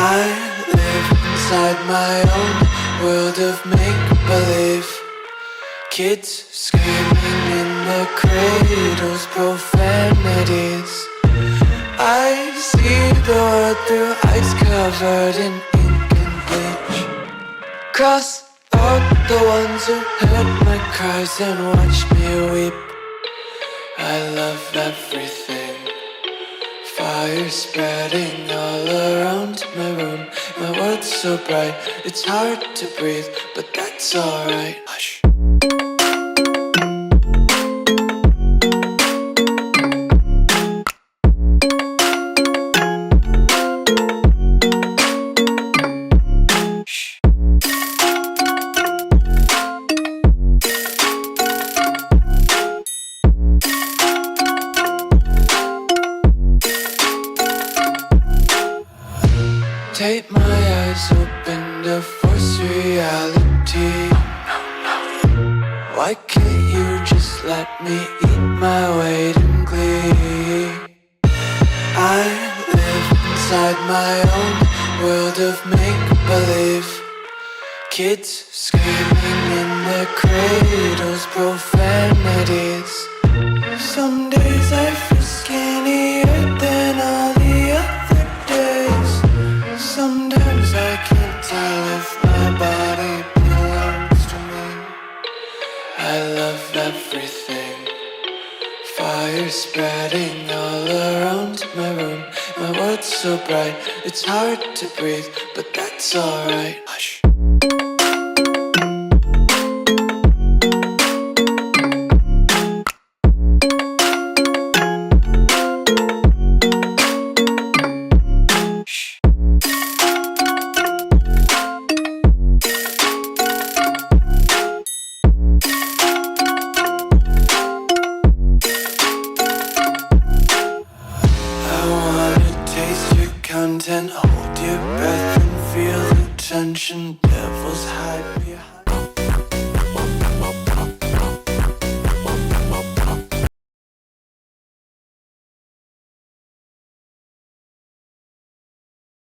I live inside my own world of make-believe. Kids screaming in the cradles, profanities. I see the world through ice covered in ink and bleach. Cross out the ones who heard my cries and watched me weep. I love everything. Fire spreading all around my room. My world's so bright, it's hard to breathe, but that's alright. Hush. Tape my eyes open to force reality. Why can't you just let me eat my weight in glee? I live inside my own world of make-believe. Kids screaming in their cradles, profanities. Some days I feel skinnier than all the other days. Sometimes I can't tell if my body belongs to me. I love everything. Fire spreading all around my room. My world's so bright, it's hard to breathe, but that's alright. Hush. Content, hold your breath and feel the tension. Devils hide behind.